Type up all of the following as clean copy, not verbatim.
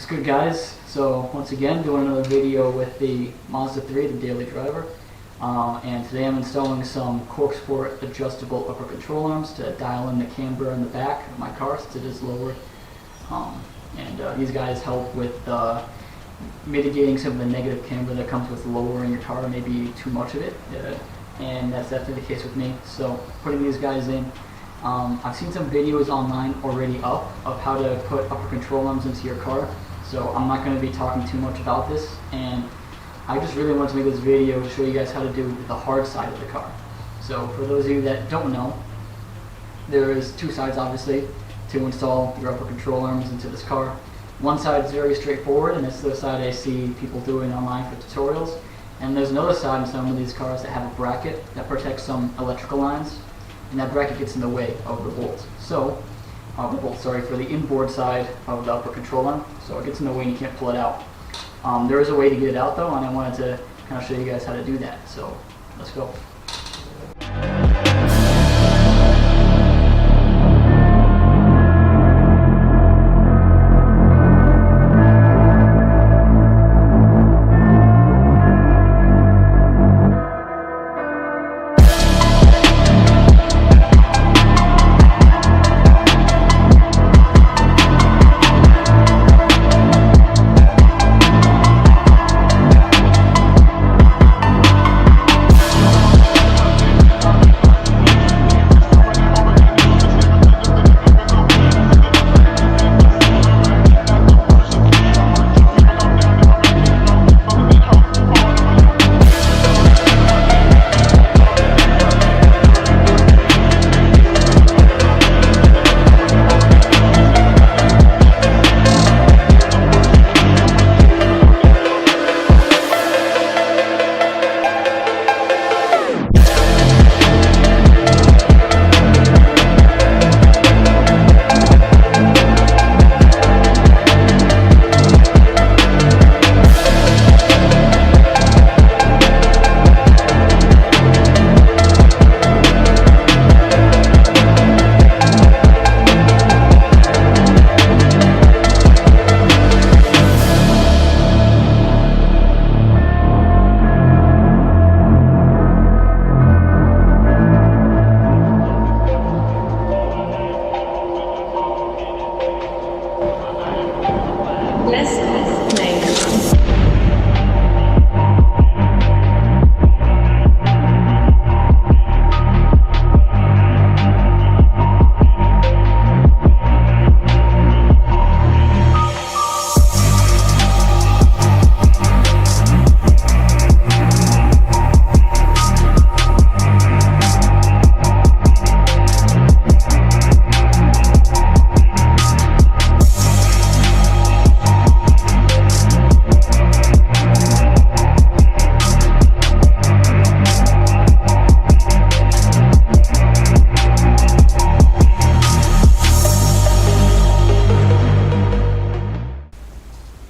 Good guys, so once again doing another video with the Mazda 3, the daily driver, and today I'm installing some Corksport adjustable upper control arms to dial in the camber in the back of my car since it is lower, and these guys help with mitigating some of the negative camber that comes with lowering your car, maybe too much of it, and that's definitely the case with me. So putting these guys in, I've seen some videos online already up of how to put upper control arms into your car. So I'm not going to be talking too much about this, and I just really want to make this video to show you guys how to do the hard side of the car. So for those of you that don't know, there is two sides obviously to install your upper control arms into this car. One side is very straightforward, and it's the side I see people doing online for tutorials. And there's another side in some of these cars that have a bracket that protects some electrical lines, and that bracket gets in the way of the bolt. So for the inboard side of the upper control arm, so it gets in the way and you can't pull it out. There is a way to get it out though, and I wanted to kind of show you guys how to do that. So let's go.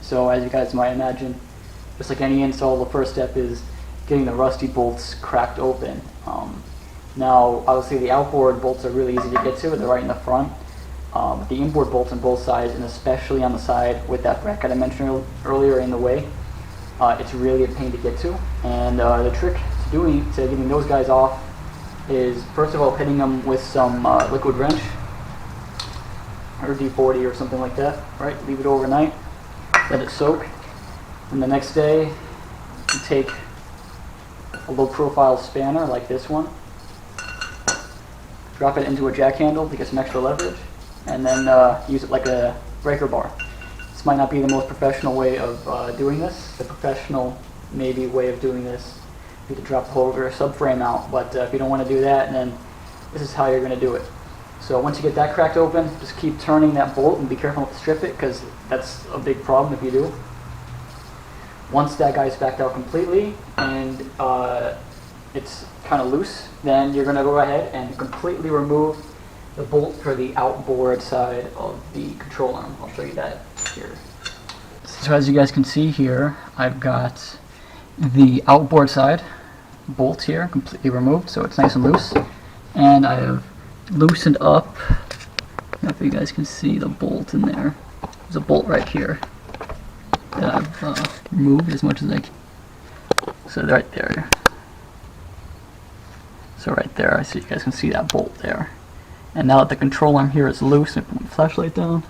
So as you guys might imagine, just like any install, the first step is getting the rusty bolts cracked open. Now, obviously the outboard bolts are really easy to get to, they're right in the front. But the inboard bolts on both sides, and especially on the side with that bracket I mentioned earlier in the way, it's really a pain to get to. And the trick to getting those guys off is, first of all, hitting them with some liquid wrench, or D40 or something like that, right? Leave it overnight. Let it soak, and the next day you take a low profile spanner like this one, drop it into a jack handle to get some extra leverage, and then use it like a breaker bar. This might not be the most professional way of doing this. The professional maybe way of doing this would be to drop the whole rear subframe out, but if you don't want to do that, then this is how you're going to do it. So once you get that cracked open, just keep turning that bolt and be careful not to strip it, because that's a big problem if you do. Once that guy's backed out completely and it's kind of loose, then you're going to go ahead and completely remove the bolt for the outboard side of the control arm. I'll show you that here. So as you guys can see here, I've got the outboard side bolt here completely removed, so it's nice and loose, and I have loosened up, if you guys can see the bolt in there. There's a bolt right here. that I've removed as much as I can. So right there. So right there, I see you guys can see that bolt there. And now that the control arm here is loose, I put my flashlight down.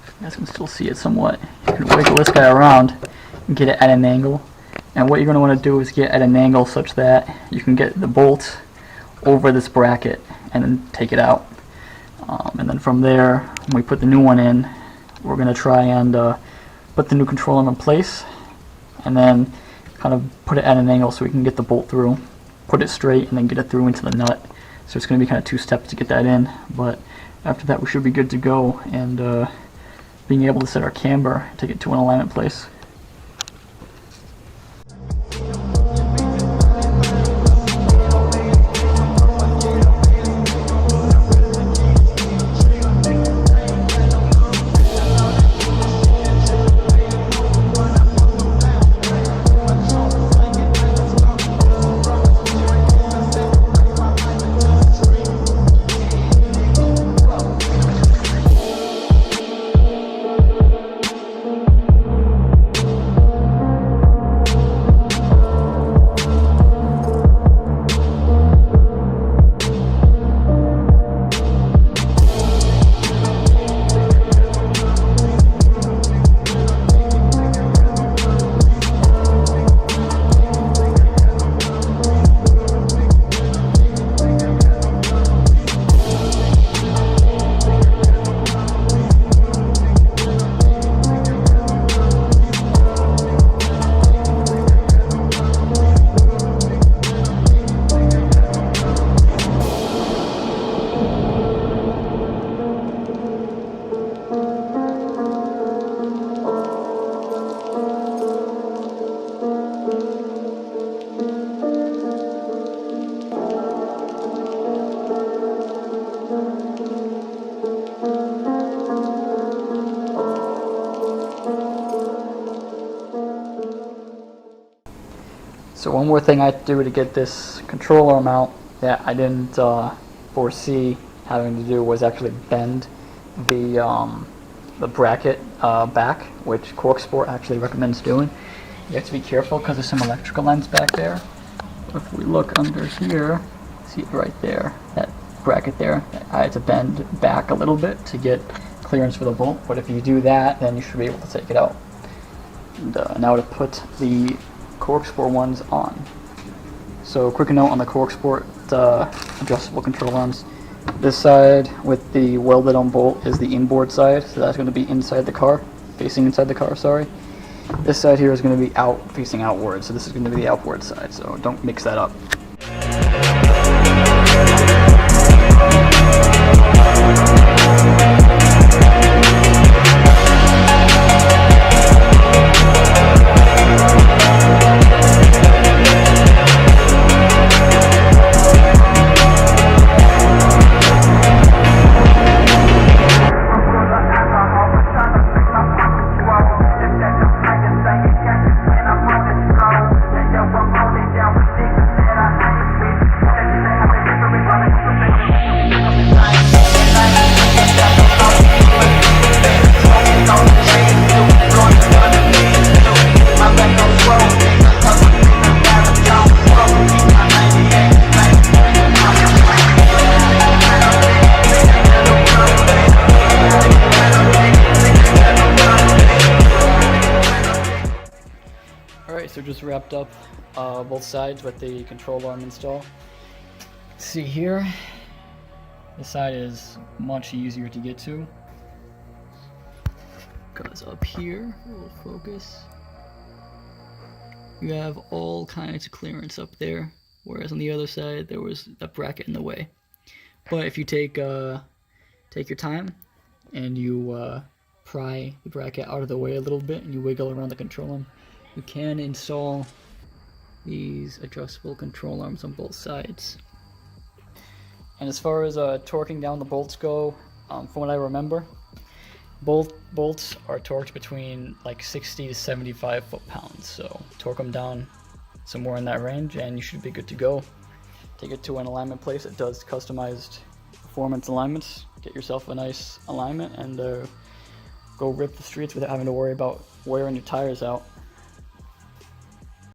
You guys can still see it somewhat. You can wiggle this guy around and get it at an angle. And what you're going to want to do is get at an angle such that you can get the bolt over this bracket and then take it out. And then from there, when we put the new one in, we're going to try and put the new control arm in place and then kind of put it at an angle so we can get the bolt through, put it straight, and then get it through into the nut. So it's going to be kind of 2 steps to get that in, but after that we should be good to go and being able to set our camber to get to an alignment place. So one more thing I have to do to get this control arm out that I didn't foresee having to do was actually bend the bracket back, which Corksport actually recommends doing. You have to be careful because there's some electrical lines back there. If we look under here, see it right there, that bracket there, I had to bend back a little bit to get clearance for the bolt, but if you do that, then you should be able to take it out. And now to put the Corksport ones on. So quick note on the Corksport adjustable control arms. This side with the welded on bolt is the inboard side, so that's going to be inside the car, facing inside the car, sorry. This side here is going to be out, facing outward, so this is going to be the outboard side, so don't mix that up. So just wrapped up both sides with the control arm install. See here, this side is much easier to get to. Goes up here, we'll focus. You have all kinds of clearance up there, whereas on the other side there was that bracket in the way. But if you take your time and you pry the bracket out of the way a little bit and you wiggle around the control arm, you can install these adjustable control arms on both sides. And as far as torquing down the bolts go, from what I remember, both bolts are torqued between like 60 to 75 foot-pounds. So torque them down somewhere in that range and you should be good to go. Take it to an alignment place that does customized performance alignments. Get yourself a nice alignment and go rip the streets without having to worry about wearing your tires out.